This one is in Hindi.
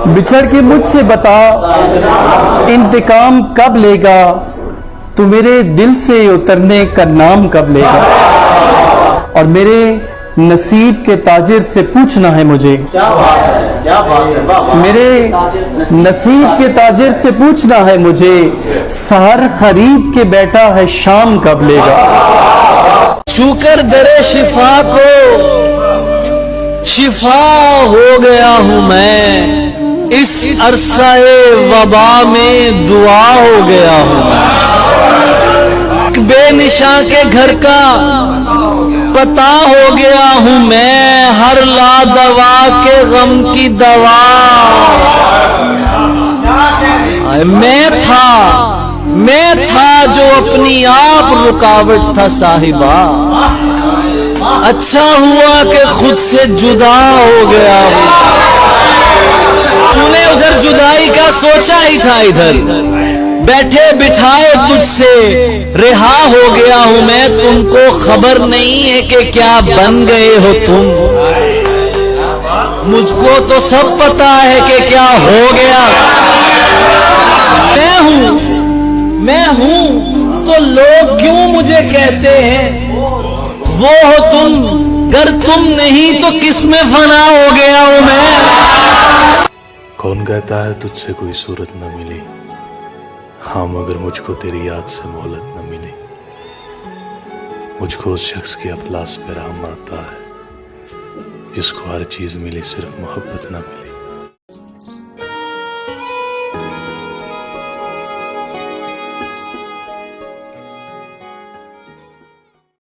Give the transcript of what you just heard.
बिछड़ के मुझसे बता इंतकाम कब लेगा, तू मेरे दिल से उतरने का नाम कब लेगा। और मेरे नसीब के ताजिर से पूछना है मुझे, क्या बात है, क्या बात है, वाह, वाह। मेरे नसीब के ताजिर से पूछना है मुझे, सहर खरीद के बैठा है शाम कब लेगा। छूकर दरे शिफा को शिफा हो गया हूं मैं, इस अरसाए वबा में दुआ हो गया हूं मैं। बेनिशा के घर का पता हो गया हूं मैं, हर ला दवा के गम की दवा। मैं था जो अपनी आप रुकावट था साहिबा, अच्छा हुआ कि खुद से जुदा हो गया हूं। तूने उधर जुदाई का सोचा ही था, इधर बैठे बिठाए तुझसे रिहा हो गया हूं मैं। तुमको खबर नहीं है कि क्या बन गए हो तुम, मुझको तो सब पता है कि क्या हो गया। मैं हूं तो लोग क्यों मुझे कहते हैं वो हो तुम, गर तुम नहीं तो किसमें फना हो गया हूं मैं। कौन कहता है तुझसे कोई सूरत न मिली, हाँ मगर मुझको तेरी याद से मोहलत न मिली। मुझको उस शख्स की अफलास पे रहम आता है जिसको हर चीज मिली सिर्फ मोहब्बत न मिली।